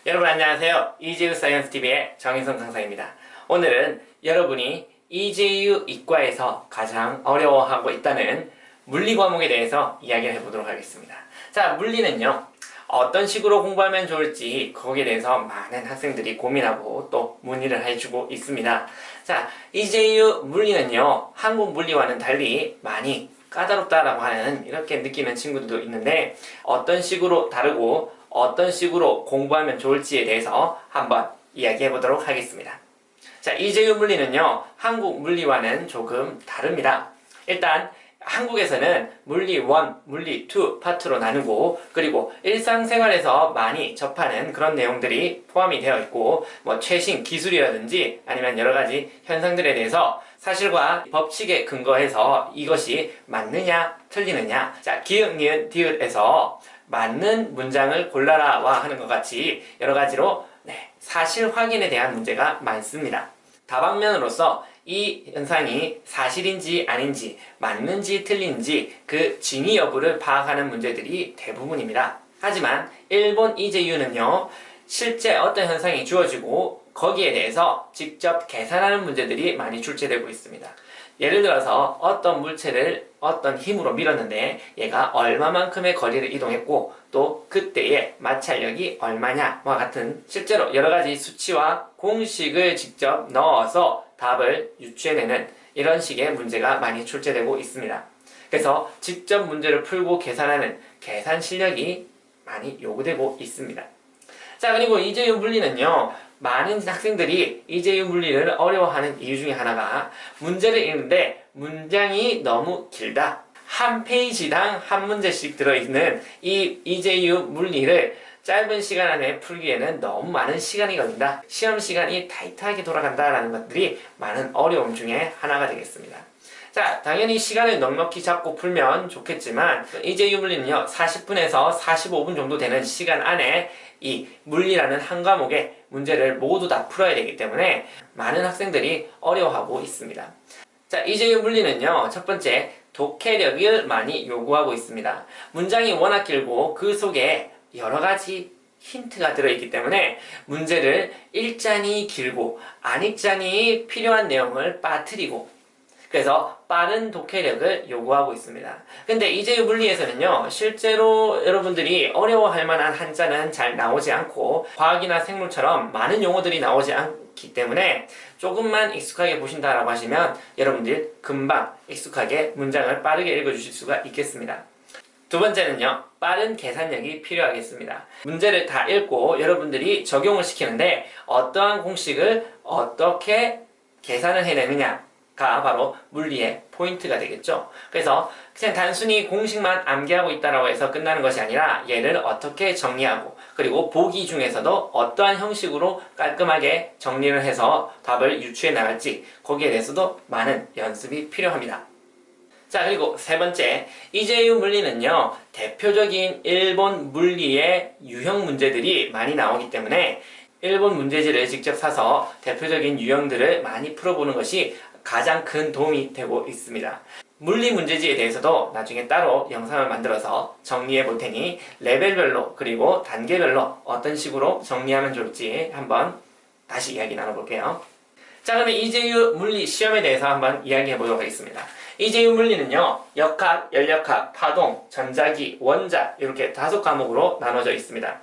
여러분 안녕하세요. EJU 사이언스 TV의 정인성 강사입니다. 오늘은 여러분이 EJU 이과에서 가장 어려워하고 있다는 물리 과목에 대해서 이야기를 해보도록 하겠습니다. 자, 물리는요, 어떤 식으로 공부하면 좋을지 거기에 대해서 많은 학생들이 고민하고 또 문의를 해주고 있습니다. 자, EJU 물리는요, 한국 물리와는 달리 많이 까다롭다라고 하는 이렇게 느끼는 친구들도 있는데, 어떤 식으로 다르고 어떤 식으로 공부하면 좋을지에 대해서 한번 이야기해 보도록 하겠습니다. 자, EJU 물리는요, 한국 물리와는 조금 다릅니다. 일단 한국에서는 물리 1, 물리 2 파트로 나누고, 그리고 일상생활에서 많이 접하는 그런 내용들이 포함이 되어 있고, 최신 기술이라든지 아니면 여러 가지 현상들에 대해서 사실과 법칙에 근거해서 이것이 맞느냐 틀리느냐, 자, 기역, 니은, 디귿에서 맞는 문장을 골라라와 하는 것 같이 여러 가지로 사실 확인에 대한 문제가 많습니다. 다방면으로서 이 현상이 사실인지 아닌지, 맞는지 틀린지 그 진위 여부를 파악하는 문제들이 대부분입니다. 하지만 일본 EJU는요, 실제 어떤 현상이 주어지고 거기에 대해서 직접 계산하는 문제들이 많이 출제되고 있습니다. 예를 들어서 어떤 물체를 어떤 힘으로 밀었는데 얘가 얼마만큼의 거리를 이동했고 또 그때의 마찰력이 얼마냐와 같은 실제로 여러가지 수치와 공식을 직접 넣어서 답을 유추해내는 이런 식의 문제가 많이 출제되고 있습니다. 그래서 직접 문제를 풀고 계산하는 계산 실력이 많이 요구되고 있습니다. 자, 그리고 EJU 물리는요, 많은 학생들이 EJU 물리를 어려워하는 이유 중에 하나가 문제를 읽는데 문장이 너무 길다. 한 페이지당 한 문제씩 들어있는 이 EJU 물리를 짧은 시간 안에 풀기에는 너무 많은 시간이 걸린다. 시험 시간이 타이트하게 돌아간다라는 것들이 많은 어려움 중에 하나가 되겠습니다. 자, 당연히 시간을 넉넉히 잡고 풀면 좋겠지만 EJU 물리는요, 40분에서 45분 정도 되는 시간 안에 이 물리라는 한 과목의 문제를 모두 다 풀어야 되기 때문에 많은 학생들이 어려워하고 있습니다. 자, EJU 물리는요, 첫 번째, 독해력을 많이 요구하고 있습니다. 문장이 워낙 길고 그 속에 여러 가지 힌트가 들어있기 때문에 문제를 읽자니 길고 안 읽자니 필요한 내용을 빠뜨리고, 그래서 빠른 독해력을 요구하고 있습니다. 근데 EJU 물리에서는요, 실제로 여러분들이 어려워할 만한 한자는 잘 나오지 않고 과학이나 생물처럼 많은 용어들이 나오지 않기 때문에 조금만 익숙하게 보신다라고 하시면 여러분들 금방 익숙하게 문장을 빠르게 읽어주실 수가 있겠습니다. 두 번째는요, 빠른 계산력이 필요하겠습니다. 문제를 다 읽고 여러분들이 적용을 시키는데 어떠한 공식을 어떻게 계산을 해내느냐 가 바로 물리의 포인트가 되겠죠. 그래서 그냥 단순히 공식만 암기하고 있다라고 해서 끝나는 것이 아니라 얘를 어떻게 정리하고, 그리고 보기 중에서도 어떠한 형식으로 깔끔하게 정리를 해서 답을 유추해 나갈지 거기에 대해서도 많은 연습이 필요합니다. 자, 그리고 세 번째, EJU 물리는요, 대표적인 일본 물리의 유형 문제들이 많이 나오기 때문에 일본 문제지를 직접 사서 대표적인 유형들을 많이 풀어보는 것이 가장 큰 도움이 되고 있습니다. 물리 문제지에 대해서도 나중에 따로 영상을 만들어서 정리해 볼 테니 레벨별로 그리고 단계별로 어떤 식으로 정리하면 좋을지 한번 다시 이야기 나눠볼게요. 자, 그러면 EJU 물리 시험에 대해서 한번 이야기해 보도록 하겠습니다. EJU 물리는요, 역학, 열역학, 파동, 전자기, 원자 이렇게 5과목으로 나눠져 있습니다.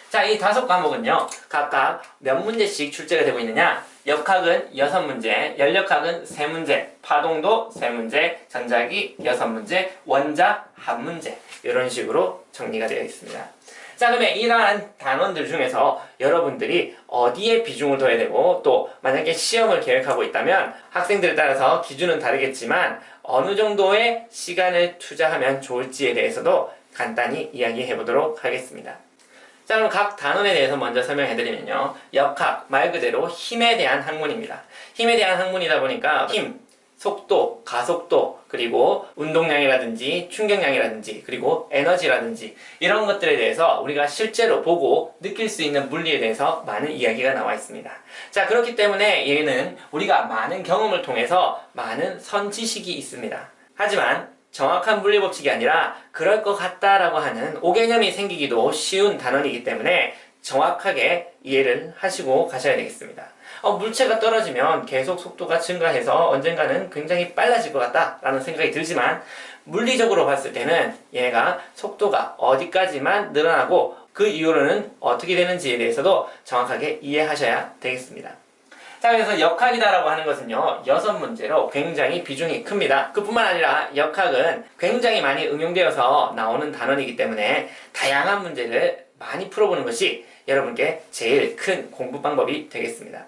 자, 이 5과목은요, 각각 몇 문제씩 출제가 되고 있느냐? 역학은 6문제, 열역학은 3문제, 파동도 3문제, 전자기 6문제, 원자 1문제 이런 식으로 정리가 되어 있습니다. 자, 그러면 이러한 단원들 중에서 여러분들이 어디에 비중을 둬야 되고, 또 만약에 시험을 계획하고 있다면 학생들에 따라서 기준은 다르겠지만 어느 정도의 시간을 투자하면 좋을지에 대해서도 간단히 이야기해 보도록 하겠습니다. 자, 그럼 각 단원에 대해서 먼저 설명해드리면요, 역학, 말 그대로 힘에 대한 학문입니다. 힘에 대한 학문이다 보니까 힘, 속도, 가속도, 그리고 운동량이라든지 충격량이라든지 그리고 에너지라든지 이런 것들에 대해서 우리가 실제로 보고 느낄 수 있는 물리에 대해서 많은 이야기가 나와 있습니다. 자, 그렇기 때문에 얘는 우리가 많은 경험을 통해서 많은 선지식이 있습니다. 하지만 정확한 물리법칙이 아니라 그럴 것 같다라고 하는 오개념이 생기기도 쉬운 단원이기 때문에 정확하게 이해를 하시고 가셔야 되겠습니다. 물체가 떨어지면 계속 속도가 증가해서 언젠가는 굉장히 빨라질 것 같다라는 생각이 들지만 물리적으로 봤을 때는 얘가 속도가 어디까지만 늘어나고 그 이후로는 어떻게 되는지에 대해서도 정확하게 이해하셔야 되겠습니다. 자, 그래서 역학이다라고 하는 것은요, 6문제로 굉장히 비중이 큽니다. 그뿐만 아니라 역학은 굉장히 많이 응용되어서 나오는 단원이기 때문에 다양한 문제를 많이 풀어보는 것이 여러분께 제일 큰 공부 방법이 되겠습니다.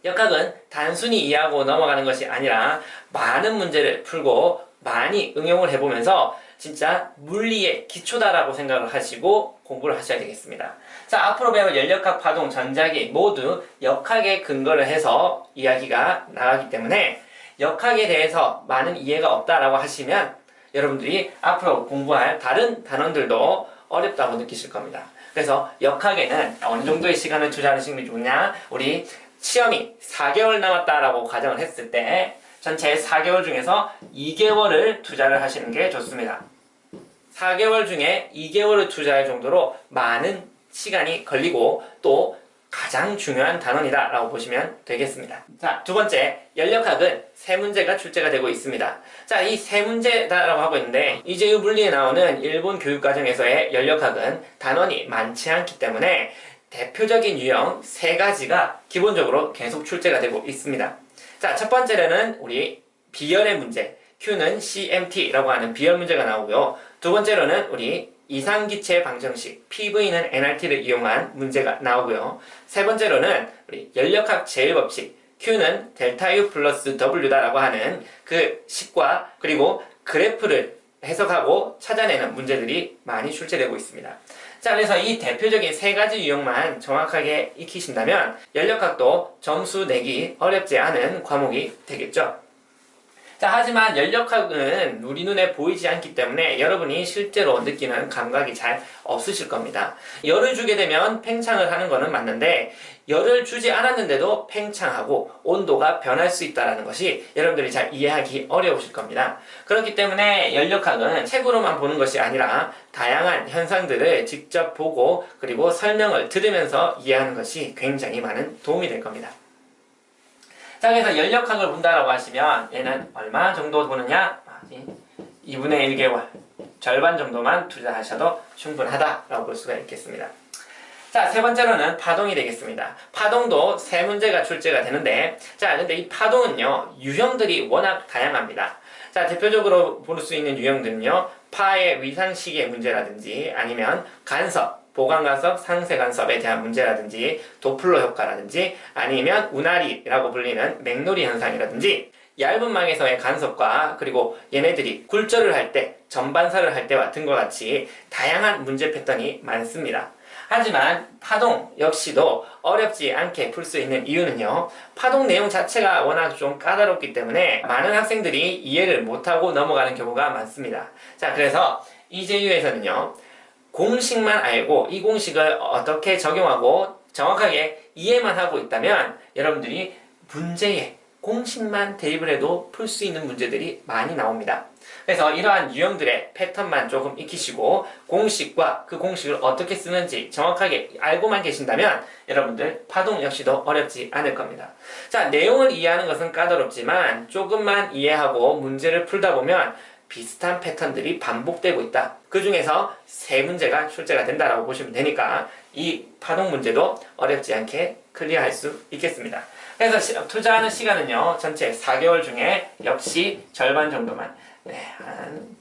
역학은 단순히 이해하고 넘어가는 것이 아니라 많은 문제를 풀고 많이 응용을 해보면서 진짜 물리의 기초다라고 생각을 하시고 공부를 하셔야 되겠습니다. 자, 앞으로 배울 연력학, 파동, 전자기 모두 역학에 근거를 해서 이야기가 나가기 때문에 역학에 대해서 많은 이해가 없다라고 하시면 여러분들이 앞으로 공부할 다른 단원들도 어렵다고 느끼실 겁니다. 그래서 역학에는 어느 정도의 시간을 투자하시는 게 좋냐? 우리 시험이 4개월 남았다라고 가정을 했을 때 전체 4개월 중에서 2개월을 투자를 하시는 게 좋습니다. 4개월 중에 2개월을 투자할 정도로 많은 시간이 걸리고 또 가장 중요한 단원이다 라고 보시면 되겠습니다. 자, 두 번째, 연력학은 3문제가 출제가 되고 있습니다. 자, 이 3문제다라고 하고 있는데 이제유 물리에 나오는 일본 교육과정에서의 연력학은 단원이 많지 않기 때문에 대표적인 유형 3가지가 기본적으로 계속 출제가 되고 있습니다. 자, 첫 번째로는 우리 비열의 문제, Q는 CMT라고 하는 비열 문제가 나오고요. 두 번째로는 우리 이상기체 방정식, PV는 NRT를 이용한 문제가 나오고요. 세 번째로는 우리 연력학 제일법칙, Q는 델타 U 플러스 W다라고 하는 그 식과 그리고 그래프를 해석하고 찾아내는 문제들이 많이 출제되고 있습니다. 자, 그래서 이 대표적인 3가지 유형만 정확하게 익히신다면 연력학도 점수 내기 어렵지 않은 과목이 되겠죠. 자, 하지만 연력학은 우리 눈에 보이지 않기 때문에 여러분이 실제로 느끼는 감각이 잘 없으실 겁니다. 열을 주게 되면 팽창을 하는 거는 맞는데 열을 주지 않았는데도 팽창하고 온도가 변할 수 있다는 것이 여러분들이 잘 이해하기 어려우실 겁니다. 그렇기 때문에 연력학은 책으로만 보는 것이 아니라 다양한 현상들을 직접 보고 그리고 설명을 들으면서 이해하는 것이 굉장히 많은 도움이 될 겁니다. 자, 그래서 연력학을 본다라고 하시면 얘는 얼마 정도 보느냐? 2분의 1개월, 절반 정도만 투자하셔도 충분하다라고 볼 수가 있겠습니다. 자, 세 번째로는 파동이 되겠습니다. 파동도 3문제가 출제가 되는데, 자, 근데 이 파동은요, 유형들이 워낙 다양합니다. 자, 대표적으로 볼 수 있는 유형들은요, 파의 위상식의 문제라든지 아니면 간섭, 보강간섭, 상쇄간섭에 대한 문제라든지 도플러 효과라든지 아니면 운하리라고 불리는 맥노리 현상이라든지 얇은 망에서의 간섭과 그리고 얘네들이 굴절을 할 때, 전반사를 할 때와 등과 같이 다양한 문제 패턴이 많습니다. 하지만 파동 역시도 어렵지 않게 풀 수 있는 이유는요, 파동 내용 자체가 워낙 좀 까다롭기 때문에 많은 학생들이 이해를 못하고 넘어가는 경우가 많습니다. 자, 그래서 이제유에서는요, 공식만 알고 이 공식을 어떻게 적용하고 정확하게 이해만 하고 있다면 여러분들이 문제에 공식만 대입을 해도 풀 수 있는 문제들이 많이 나옵니다. 그래서 이러한 유형들의 패턴만 조금 익히시고 공식과 그 공식을 어떻게 쓰는지 정확하게 알고만 계신다면 여러분들 파동 역시도 어렵지 않을 겁니다. 자, 내용을 이해하는 것은 까다롭지만 조금만 이해하고 문제를 풀다 보면 비슷한 패턴들이 반복되고 있다. 그 중에서 3문제가 출제가 된다라고 보시면 되니까 이 파동 문제도 어렵지 않게 클리어할 수 있겠습니다. 그래서 투자하는 시간은요, 전체 4개월 중에 역시 절반 정도만,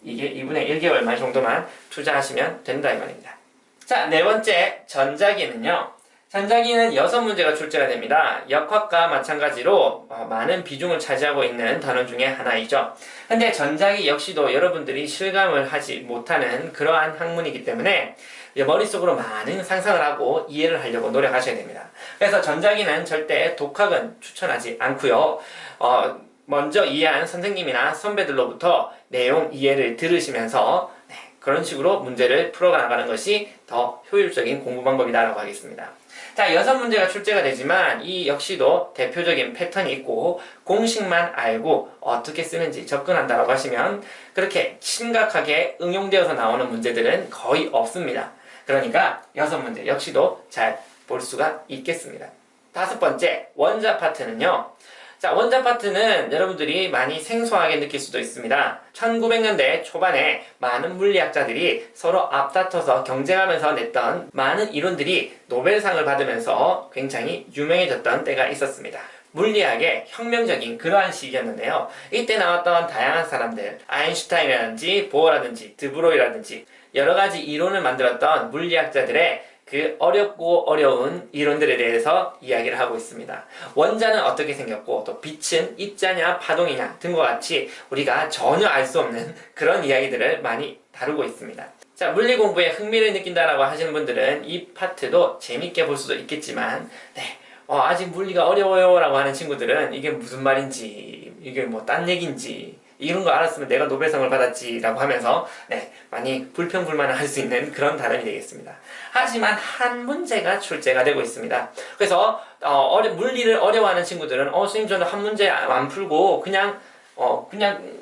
이게 2분의 1개월 정도만 투자하시면 된다 이 말입니다. 자, 네 번째, 전자기는요. 전자기는 6문제가 출제가 됩니다. 역학과 마찬가지로 많은 비중을 차지하고 있는 단원 중에 하나이죠. 근데 전자기 역시도 여러분들이 실감을 하지 못하는 그러한 학문이기 때문에 머릿속으로 많은 상상을 하고 이해를 하려고 노력하셔야 됩니다. 그래서 전자기는 절대 독학은 추천하지 않고요. 먼저 이해한 선생님이나 선배들로부터 내용 이해를 들으시면서 그런 식으로 문제를 풀어나가는 것이 더 효율적인 공부 방법이라고 하겠습니다. 자, 6문제가 출제가 되지만 이 역시도 대표적인 패턴이 있고 공식만 알고 어떻게 쓰는지 접근한다고 하시면 그렇게 심각하게 응용되어서 나오는 문제들은 거의 없습니다. 그러니까 6문제 역시도 잘 볼 수가 있겠습니다. 다섯 번째, 원자 파트는요. 자, 원자 파트는 여러분들이 많이 생소하게 느낄 수도 있습니다. 1900년대 초반에 많은 물리학자들이 서로 앞다퉈서 경쟁하면서 냈던 많은 이론들이 노벨상을 받으면서 굉장히 유명해졌던 때가 있었습니다. 물리학의 혁명적인 그러한 시기였는데요. 이때 나왔던 다양한 사람들, 아인슈타인이라든지 보어라든지 드브로이라든지 여러 가지 이론을 만들었던 물리학자들의 그 어렵고 어려운 이론들에 대해서 이야기를 하고 있습니다. 원자는 어떻게 생겼고 또 빛은 입자냐 파동이냐 등과 같이 우리가 전혀 알 수 없는 그런 이야기들을 많이 다루고 있습니다. 자, 물리 공부에 흥미를 느낀다라고 하시는 분들은 이 파트도 재밌게 볼 수도 있겠지만 아직 물리가 어려워요 라고 하는 친구들은 이게 무슨 말인지 이게 뭐 딴 얘기인지 이런 거 알았으면 내가 노벨상을 받았지 라고 하면서 많이 불평불만을 할 수 있는 그런 단원이 되겠습니다. 하지만 한 문제가 출제가 되고 있습니다. 그래서 물리를 어려워하는 친구들은 선생님 저는 한 문제 안 풀고 그냥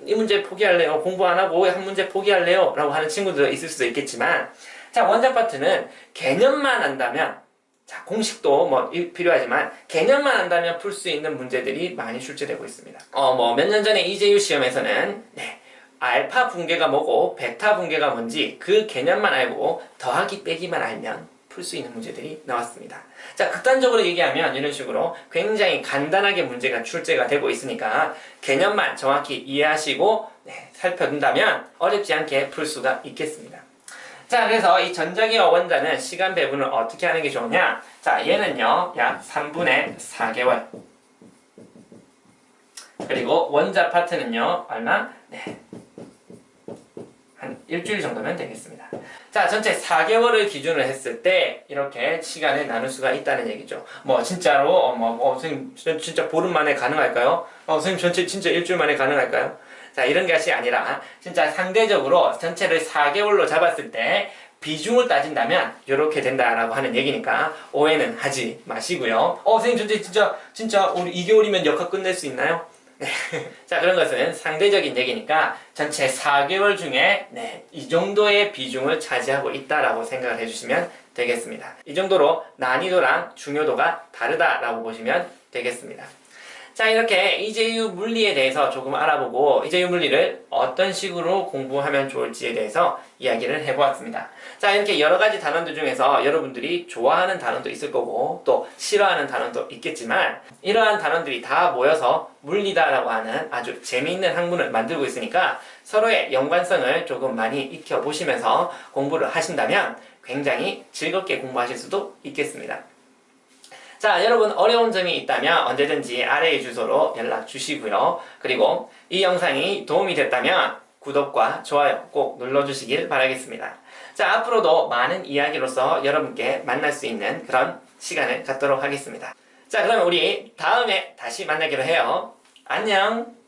이 문제 포기할래요. 공부 안 하고 한 문제 포기할래요 라고 하는 친구도 있을 수도 있겠지만 자, 원자 파트는 개념만 안다면 자, 공식도 뭐 필요하지만 개념만 안다면 풀 수 있는 문제들이 많이 출제되고 있습니다. 몇 년 전에 이재유 시험에서는 알파 붕괴가 뭐고 베타 붕괴가 뭔지 그 개념만 알고 더하기 빼기만 알면 풀 수 있는 문제들이 나왔습니다. 자, 극단적으로 얘기하면 이런 식으로 굉장히 간단하게 문제가 출제가 되고 있으니까 개념만 정확히 이해하시고 살펴둔다면 어렵지 않게 풀 수가 있겠습니다. 자, 그래서 이 전자기와 원자는 시간 배분을 어떻게 하는 게 좋으냐? 자, 얘는요, 약 3분의 4개월. 그리고 원자 파트는요, 얼마? 한 일주일 정도면 되겠습니다. 자, 전체 4개월을 기준으로 했을 때, 이렇게 시간을 나눌 수가 있다는 얘기죠. 진짜로, 선생님, 진짜 보름 만에 가능할까요? 선생님, 진짜 일주일 만에 가능할까요? 자, 이런 것이 아니라 진짜 상대적으로 전체를 4개월로 잡았을 때 비중을 따진다면 이렇게 된다라고 하는 얘기니까 오해는 하지 마시고요. 선생님 진짜 우리 2개월이면 역학 끝낼 수 있나요? 자, 그런 것은 상대적인 얘기니까 전체 4개월 중에 이 정도의 비중을 차지하고 있다라고 생각을 해주시면 되겠습니다. 이 정도로 난이도랑 중요도가 다르다라고 보시면 되겠습니다. 자, 이렇게 이재유 물리에 대해서 조금 알아보고 이재유 물리를 어떤 식으로 공부하면 좋을지에 대해서 이야기를 해보았습니다. 자, 이렇게 여러 가지 단원들 중에서 여러분들이 좋아하는 단원도 있을 거고 또 싫어하는 단원도 있겠지만 이러한 단원들이 다 모여서 물리다라고 하는 아주 재미있는 학문을 만들고 있으니까 서로의 연관성을 조금 많이 익혀보시면서 공부를 하신다면 굉장히 즐겁게 공부하실 수도 있겠습니다. 자, 여러분 어려운 점이 있다면 언제든지 아래의 주소로 연락 주시고요. 그리고 이 영상이 도움이 됐다면 구독과 좋아요 꼭 눌러주시길 바라겠습니다. 자, 앞으로도 많은 이야기로서 여러분께 만날 수 있는 그런 시간을 갖도록 하겠습니다. 자, 그러면 우리 다음에 다시 만나기로 해요. 안녕!